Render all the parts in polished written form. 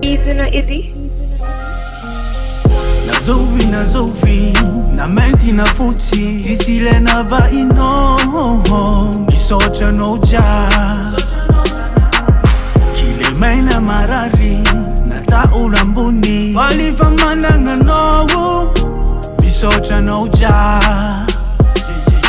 Easy na easy. Nazovi na menti na futi sisile na va ino Misaotra no ja kile maina marari na taula mbuni waliva mananga no Misaotra no ja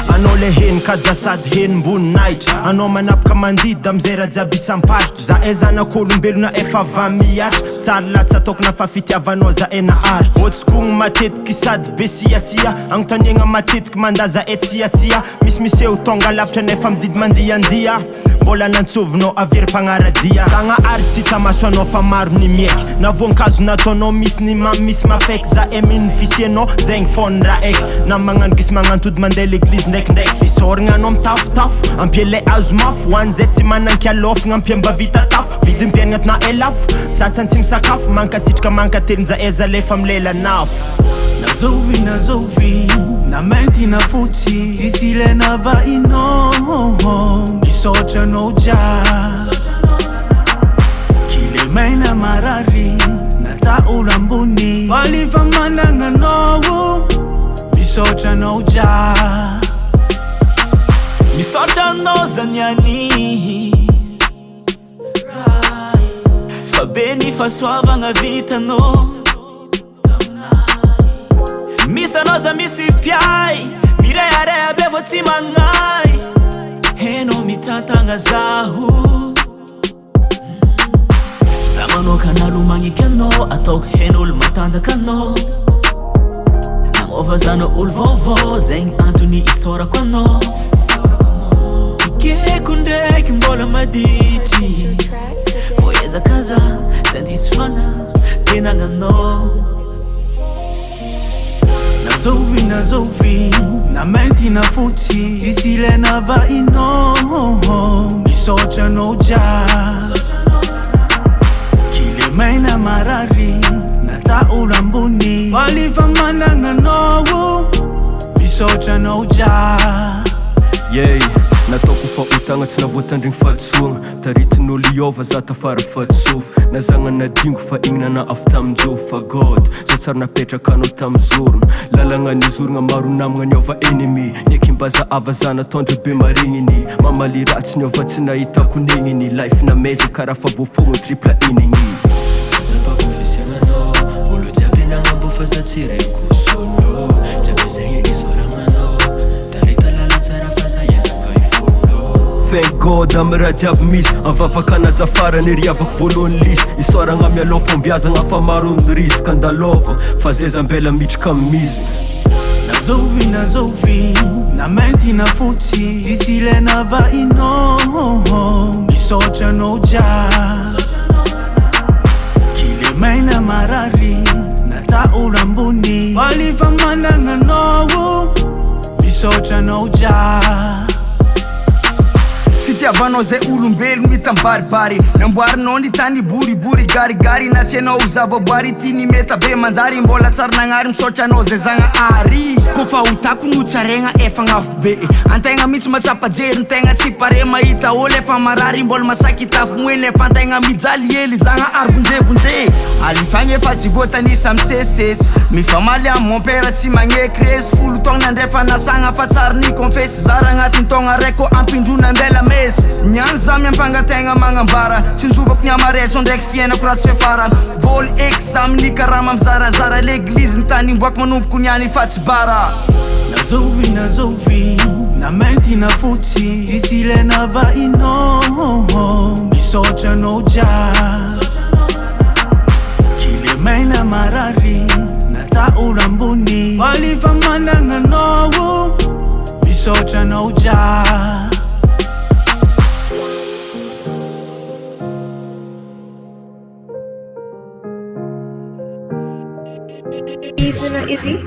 Anao le hen ka jasady hen mbony night Anao manapaka mandida amizay jiaby isampatry za zanak'olombelona efa vamiatra tsary latsy ataokona fa fitiavanao za nahary voatsikogny matetiky sady be siasia agnontaniagna matetiky mandaza etsiatsia misy eo tonga lavitra nefa mididy mandiandia mbola nantsovinao averim-pagnaradia zagnahary tsy hita maso anao fa maro ny mieky na voankazo nataonao misy ny misy mafaiky za minifisianao zegny fony raha aiky na magnano gisy magnantody mandeha l'église ndraikindraiky fisoragna anao mitafotafo ampiale azo mafo hoan'zay tsy manan-kialofagna ampiamba vita tafo vidimpiaigna atina elafo sasany tsy misakafo mankasitrika mankateliny za ezalefa milela nafo Nazovi na menti na futi sisile na va ino Misaotra no ja kile maina marari na taula mbuni waliva mananga no Misaotra no ja Misaotra no zaniani fa beni fa soavagna vitano Misa noza misi piai mirearea bevo tsy magnay heno mitantagna zaho za manokana lomagniky anao ataoko hen'olo matanjaka anao nagnova zana olo vaovao zegny antony isorako anao ikeko ndraiky mbola maditry voezaka za sy andisy fana tenagnanao Nazovi na menti na futi sisile na va ino Misaotra no ja kile maina marari na taula mbuni waliva mananga no Misaotra no ja Nataoko fahotagna tsy navoatandrigny fahadisoagna taritin'olo iova za tafara fahadisofa na zagnana dingo fa ignina na avy taminjova fa god za tsary napetraka anao tamizorona lalagna nizorogna maro namagna niova ennemi niekimbaza ava za natondra be marigniny mamaly ratsy niova tsy nahitako nigniny life na meza karaha fa voafogna tripla inigny Fazapako fisiagnanao olo jiaby nagnambo fa za tsy reko solo jiaby zegny isoragnanao tarita lala tsara fa za Thank God amy raha jiaby misy avavakana zafara neriavako voalohany lisy isoragna mialofa ambiazagna fa maro ny risque andalova fa zay zambela mitrika mizy Nazovi na menti na futi sisile na va ino Misaotra no ja kile maina marari na taula mbuni waliva mananga no Misaotra no ja Fitiavanao zay olombelogno hitambaribary namboarinao ny tany boribori garigary nasianao zavaboary ty ny meta be manjary mbola tsary nagnary misaotra anao zay zagnahary kofa hotako no tsaraigna efa gnafo be antegna mitsy matsapa jery ntegna tsy pare mahita olo efa marary mbola masaky tafo moeny efa antegna mijaly hely zagnahary bonjebonje alifagny efa tsy voatanisa misesesy mifamaly amy mon père tsy magneky resy folo taogna nandrefa nasagna fa tsary ny confesy zara agnatin'ny taogna raiko ampindrona ambela Nyan za miampangategna magnambara tsinjovako ny amaretso ndraiky fiainako ratsy fefara voly exam ny karama mizarazara l'église ny tany mboako manomboko niany fa tsy bara Nazovi na menti na futi sisile na va ino Misaotra no ja kile maina marari na taula mbuni waliva mananga no Misaotra no ja Easy na easy.